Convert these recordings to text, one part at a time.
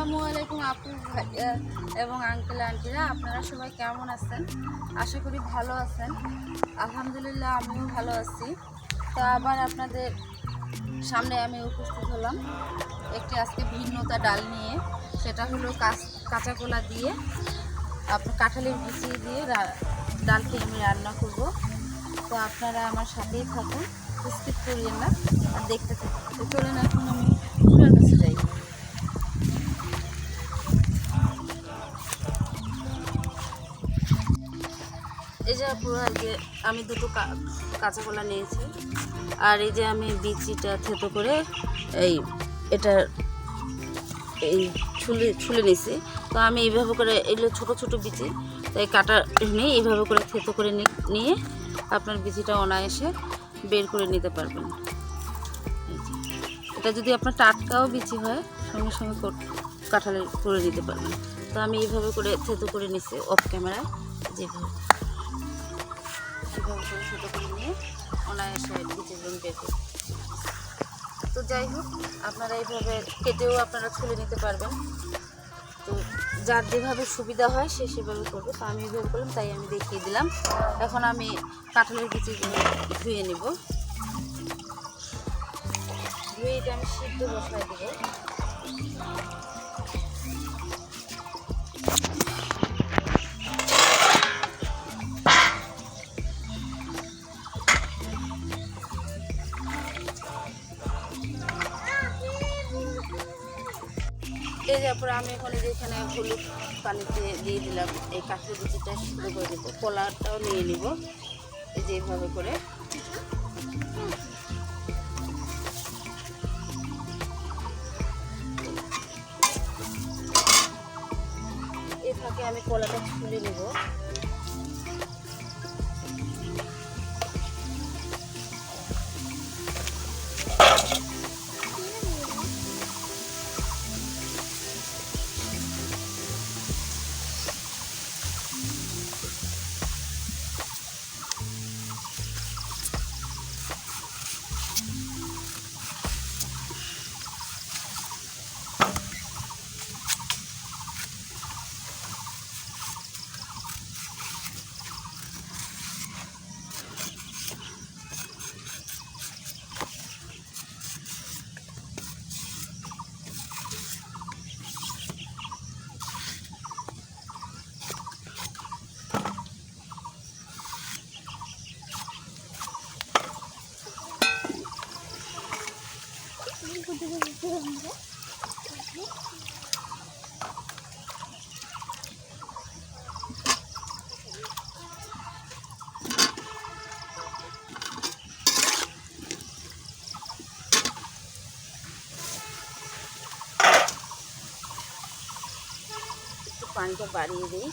আসসালামু আলাইকুম আপু ভাইয়া এবং আঙ্কেল আন্টিরা, আপনারা সবাই কেমন আছেন? আশা করি ভালো আছেন। আলহামদুলিল্লাহ আমিও ভালো আছি। তো আবার আপনাদের সামনে আমি উপস্থিত হলাম একটি আজকে ভিন্নতা ডাল নিয়ে। সেটা হলো কাঁচা কলা দিয়ে আপনার কাঁঠালের বিচি দিয়ে ডালটি আমি রান্না করব। তো আপনারা আমার সাথেই থাকুন, স্কিপ করিয়েন না আর দেখতে থাকুন। তো চলেন এখন আমি চুলার কাছে যাই। এই যে পুরো আজকে আমি দুটো কাঁচা কলা নিয়েছি, আর এই যে আমি বিচিটা থেতো করে এটা ছুলে নিয়েছি। তো আমি এইভাবে করে, এগুলো ছোট ছোট বিচি, তাই কাটা নিয়ে এইভাবে করে থেতো করে নিয়ে আপনার বিচিটা অনায়াসে বের করে নিতে পারবেন। এটা যদি আপনার টাটকাও বিচি হয় সঙ্গে সঙ্গে কাঁঠালে করে নিতে পারবেন। তো আমি এইভাবে করে থেতো করে নিচ্ছি অফ ক্যামেরায়, যেভাবে করে থেতো করে নিয়ে অনায়াসে বিচিগুলো বের করে। তো যাই হোক, আপনারা এইভাবে কেটেও আপনারা ছুলে নিতে পারবেন। তো যার যেভাবে সুবিধা হয় সে সেভাবে করবে। তো আমি এইভাবে করলাম, তাই আমি দেখিয়ে দিলাম। এখন আমি কাঁঠালের বিচিগুলো ধুয়ে নেব। ধুয়ে এটা আমি সিদ্ধ বসায় দেবো। এই যে পরে আমি এখন এখানে হলুদ পানিতে দিয়ে দিলাম। এই কাঁঠালের বিচিটা সিদ্ধ করে দেবো, কলাটাও নিয়ে নিব এই যে এইভাবে করে। এই ফাঁকে আমি কলাটা ছুলে নেব। পানিটা বাড়িয়ে দিই।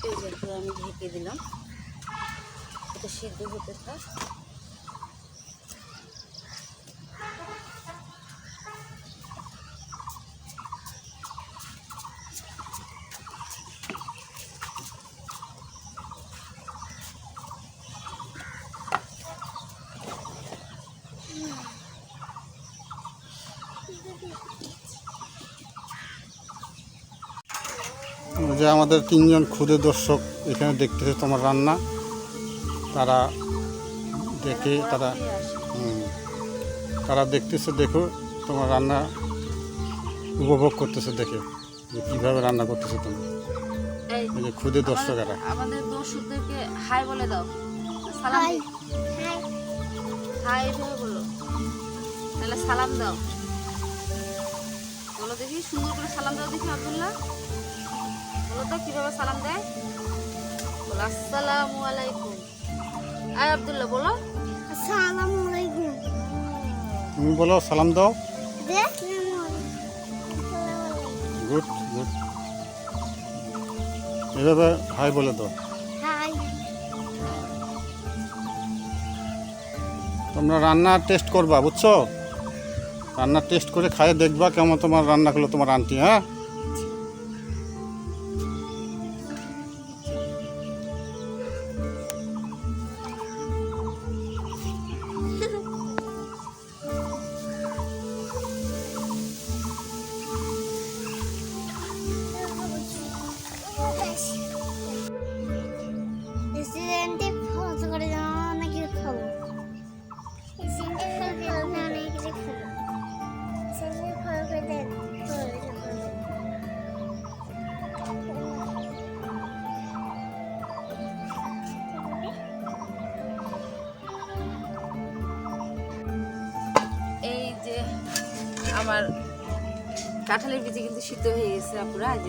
এই যে আমি ঢেকে দিলাম, এটা সিদ্ধ হতে থাক। যে আমাদের তিনজন ক্ষুদে দর্শক এখানে দেখতেছে তোমার রান্না, তারা দেখে তারা দেখতেছে, দেখো তোমার রান্না উপভোগ করতেছে, দেখে যে কীভাবে রান্না করতেছে তুমি। এই যে ক্ষুদে দর্শকেরা, আমাদের দর্শকদেরকে হাই বলে দাও, সালাম হাই এভাবে বলো, তাহলে সালাম দাও, বলো দেখি সুন্দর করে সালাম দাও দেখি। আব্দুল্লাহ বলো তো কিভাবে সালাম দেয়, বলো আসসালামু আলাইকুম। আয় আব্দুল্লাহ বলো আসসালামু আলাইকুম। তুমি বলো সালাম দাও। গুড গুড, এভাবে হাই বলে দাও। হাই। তোমরা রান্না টেস্ট করবা, বুঝছো? রান্না টেস্ট করে খাইয়ে দেখবা কেমন তোমার রান্না করলো তোমার আন্টি। হ্যাঁ, আমার কাঁঠালের বীজ কিন্তু সিদ্ধ হয়ে গেছে আপুরা। আজ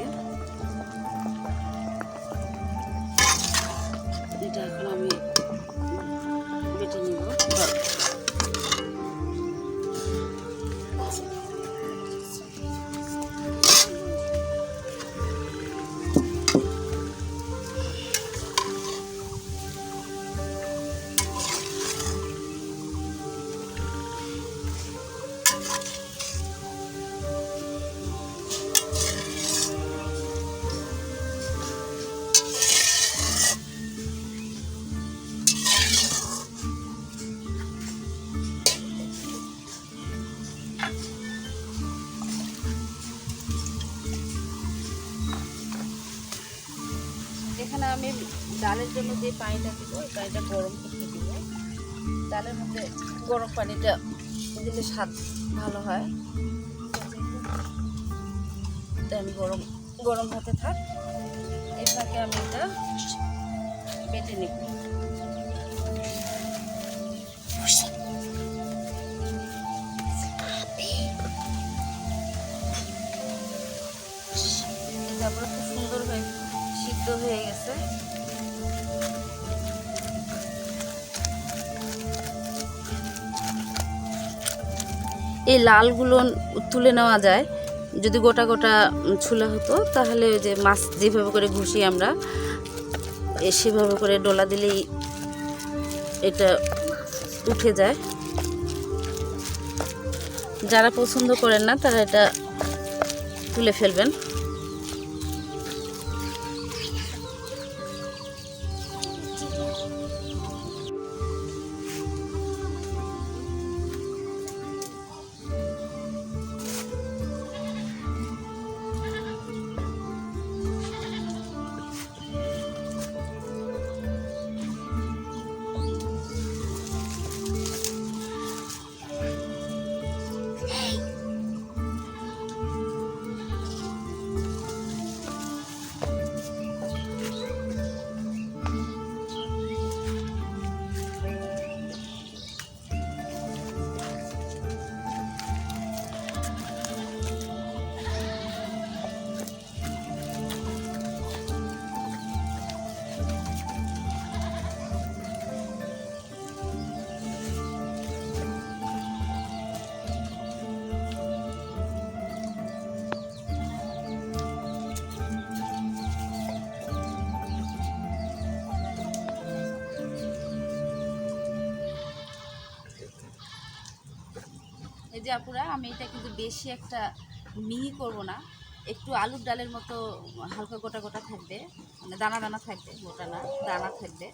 এটা এখন আমি বেটে নিব। এখানে আমি ডালের জন্য যে পানিটা দিব, ওই পানিটা গরম করতে দিব। ডালের মধ্যে গরম পানিটা দিলে স্বাদ ভালো হয়। তাই আমি গরম হতে থাক, এই ফাঁকে আমি এটা বেটে নিব। তারপরে খুব সুন্দর হয়ে সিদ্ধ হয়ে গেছে। এই লালগুলো তুলে নেওয়া যায়, যদি গোটা গোটা ছোলা হতো তাহলে ওই যে মাছ যেভাবে করে ঘষি আমরা, সেভাবে করে ডলা দিলেই এটা উঠে যায়। যারা পছন্দ করেন না তারা এটা তুলে ফেলবেন। এই যে আপুরা, আমি এটা কিন্তু বেশি একটা মিহি করব না, একটু আলুর ডালের মতো হালকা গোটা গোটা থাকবে, মানে দানা দানা থাকবে, গোটা না দানা থাকবে,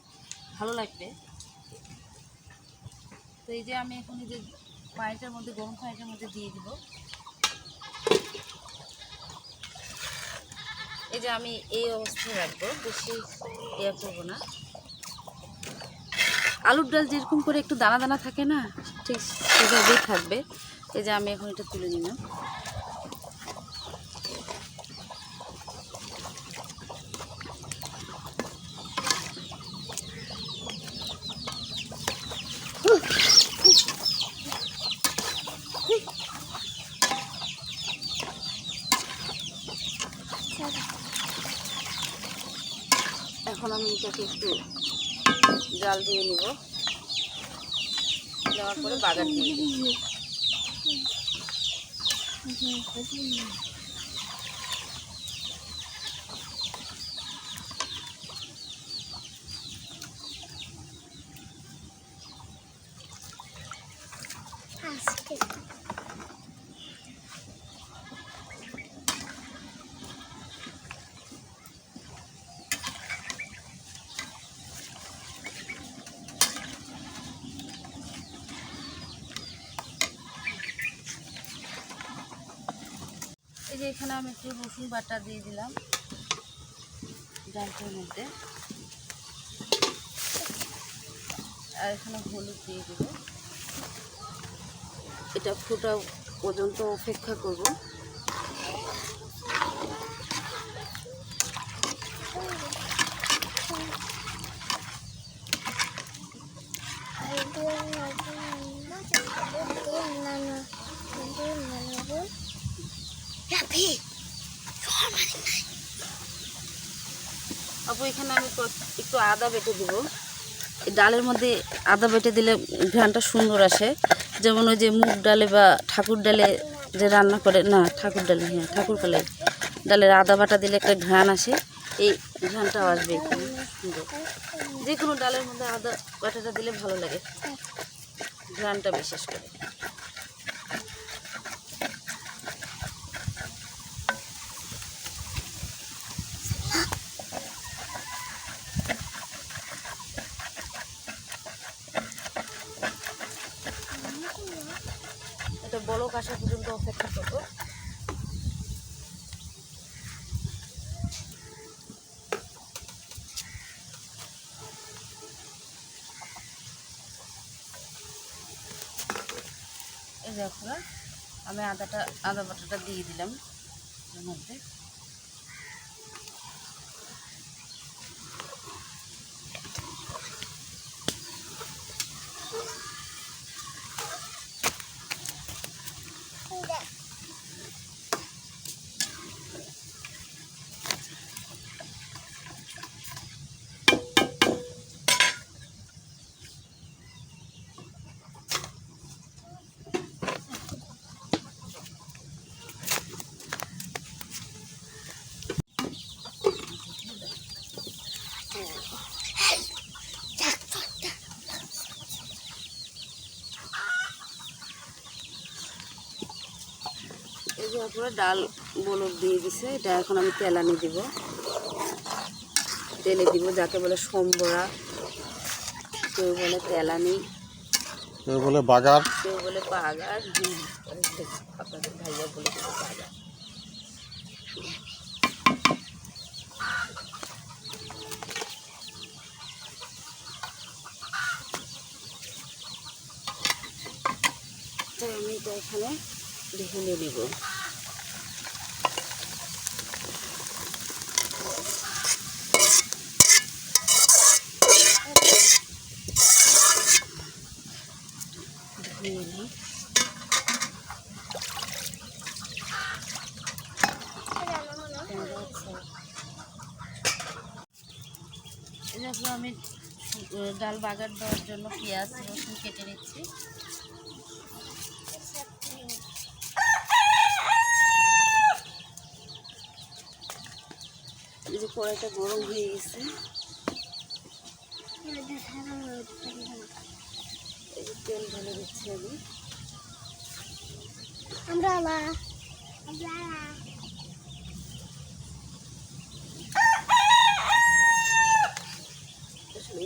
ভালো লাগবে। তো এই যে আমি এখন এই যে পানিটার মধ্যে, গরম পানিটার মধ্যে দিয়ে দিব। এই যে আমি এই অবস্থায় রাখবো, বেশি ইয়ে করবো না। আলুর ডাল যেরকম করে একটু দানা দানা থাকে না, ঠিক সেভাবেই থাকবে। এই যে আমি এখন এটা তুলে নিলাম। এখন আমি এটাকে একটু জাল দিয়ে নিব, দেওয়ার পরে বাগার দিয়ে দিব। এই যে এখানে আমি একটু রসুন বাটা দিয়ে দিলাম ডালটার মধ্যে, আর এখানে হলুদ দিয়ে দেব। এটা ফোটা পর্যন্ত অপেক্ষা করব। আপু এখানে আমি একটু আদা বেটে দেবো। এই ডালের মধ্যে আদা বেটে দিলে ঘ্রাণটা সুন্দর আসে। যেমন ওই যে মুগ ডালে বা ঠাকুর ডালে যে রান্না করে, না ঠাকুর ডালে, হ্যাঁ ঠাকুর ডালের আদা বাটা দিলে একটা ঘ্রাণ আসে, এই ঘ্রাণটাও আসবে এখানে সুন্দর। যে কোনো ডালের মধ্যে আদা বাটাটা দিলে ভালো লাগে, ঘ্রাণটা বিশেষ করে। এটা বলক আসা পর্যন্ত অপেক্ষা করবো। এই যে আপনারা, আমি আদা বাটাটা দিয়ে দিলাম এর মধ্যে। এই যে আপনারা ডাল বলক দিয়ে দিছে, এটা এখন আমি তেলানি দিব, তেলে দিব, যাকে বলে সম্বরা, কেউ বলে তেলানি, কেউ বলে বাগার, কেউ বলে বাগার। আপনাদের ভাইয়া বলে দেবো বাগার। তাই আমি এটা এখানে ঢেলে দিব। আমি ডাল বাগার দেওয়ার জন্য পেঁয়াজ রসুন কেটে নিচ্ছি। এই যে কড়াইটা গরম হয়ে গেছে, এই যে তেল ঢেলে দিচ্ছি আমি।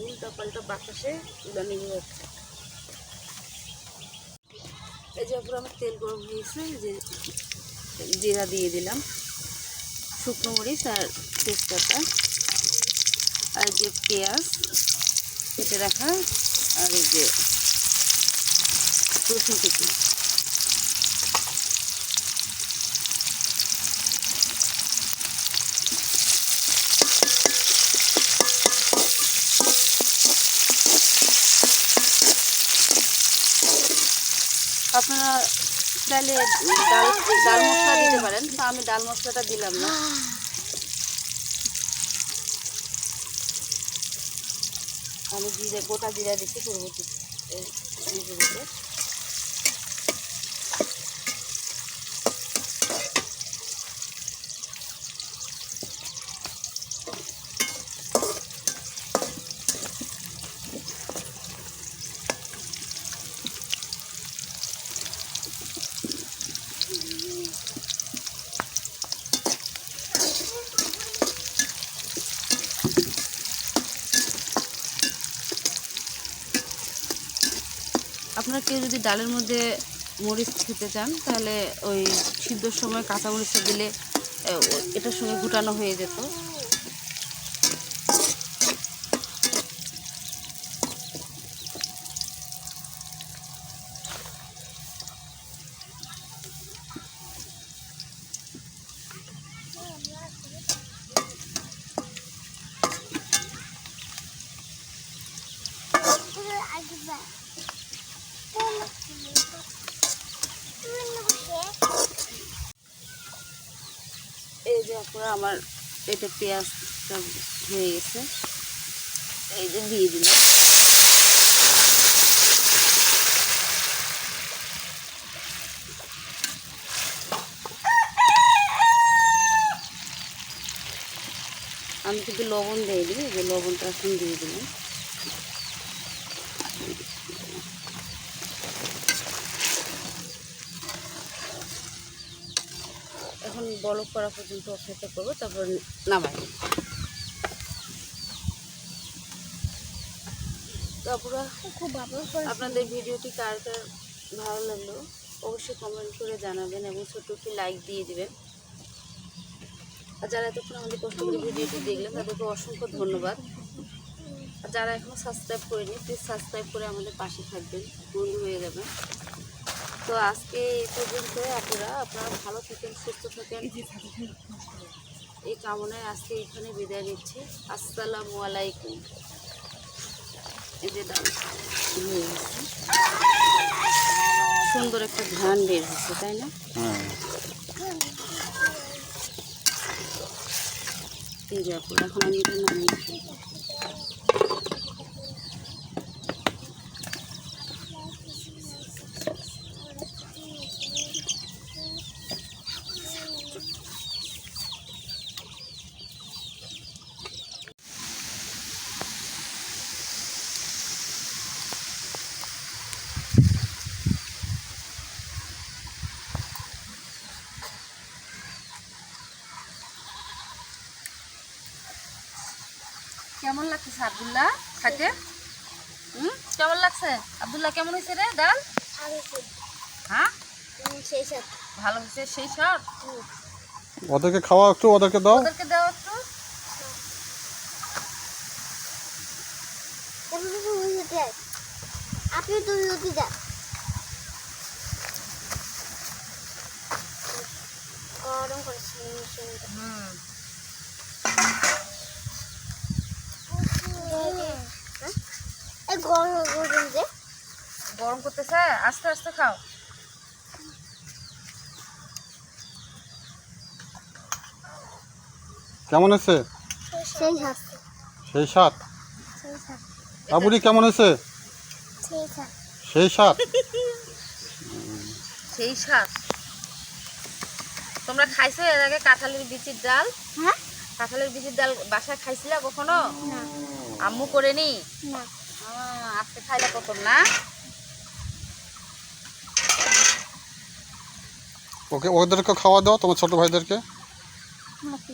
উল্টা পাল্টা বাতাসে উড়ানি যাচ্ছে। এই যে পুরো আমার তেল গরম হয়েছে, যে জিরা দিয়ে দিলাম, শুকনো মরিচ আর তেজপাতা, আর যে পেঁয়াজ কেটে রাখা, আর এই যে রসুন কুচি। আপনারা চাইলে ডাল মশলা দিতে পারেন, তো আমি ডাল মশলাটা দিলাম না। আমি গোটা জিরা দিচ্ছি পরবর্তীতে। আপনারা কেউ যদি ডালের মধ্যে মরিচ খেতে চান, তাহলে ওই সিদ্ধর সময় কাঁচা মরিচটা দিলে এটার সঙ্গে ঘুটানো হয়ে যেত। এই যে আপনারা আমার এটা পেঁয়াজটা হয়ে গেছে, এই যে দিয়ে দিলাম। আমি কিন্তু লবণ দিয়ে দিই, যে লবণটা এখন দিয়ে দিলাম। এখন বলক করা পর্যন্ত অপেক্ষা করবো, তারপর নামাই। তারপরে খুব ভালো আপনাদের ভিডিওটি কার কার ভালো লাগলো অবশ্যই কমেন্ট করে জানাবেন এবং ছোট্ট একটি লাইক দিয়ে দিবেন। আর যারা এতক্ষণ আমাদের কষ্ট করে ভিডিওটি দেখলেন তাদেরকে অসংখ্য ধন্যবাদ। আর যারা এখনও সাবস্ক্রাইব করেনি প্লিজ সাবস্ক্রাইব করে আমাদের পাশে থাকবেন, বন্ধু হয়ে যাবেন। তো আজকে এই পর্যন্ত। আপনারা ভালো থাকেন, সুস্থ থাকেন এই কামনায় আজকে এখানে বিদায় নিচ্ছি। আসসালামু আলাইকুম। এই যে ডাল হয়ে গেছে, সুন্দর একটা ঘ্রাণ বের হচ্ছে, তাই না? হ্যাঁ, এই যে আপুরা, এখন আমি এটা নামিয়ে দিই। কেমন লাগছে আব্দুল্লাহ খাইতে? কেমন লাগছে আব্দুল্লাহ? কেমন হয়েছে রে ডাল? হ্যাঁ, সেই সাথে ভালো হয়েছে। সেই সব ওদেরকে খাওয়া একটু, ওদেরকে দাও। ওদেরকে দেওয়া একটু। আপনি তো রুটি দেন গরম করেছি। এই গরম গরম যে গরম করতেছে, আস্তে আস্তে খাও। কেমন হয়েছে? সেই সাথে সেই স্বাদ। সেই সাথে বাবুরি কেমন হয়েছে? সেই সাথে সেই স্বাদ। সেই স্বাদ। তোমরা খাইছো এর আগে কাঁঠালের বিচির ডাল? হ্যাঁ কাঁঠালের বিচির ডাল বাসায় খাইছিলা কখনো? না আম্মু করেনি? না আজকে খাইলা প্রথম না? ওদেরকে খাওয়া দাও, তোমার ছোট ভাইদেরকে। ওকে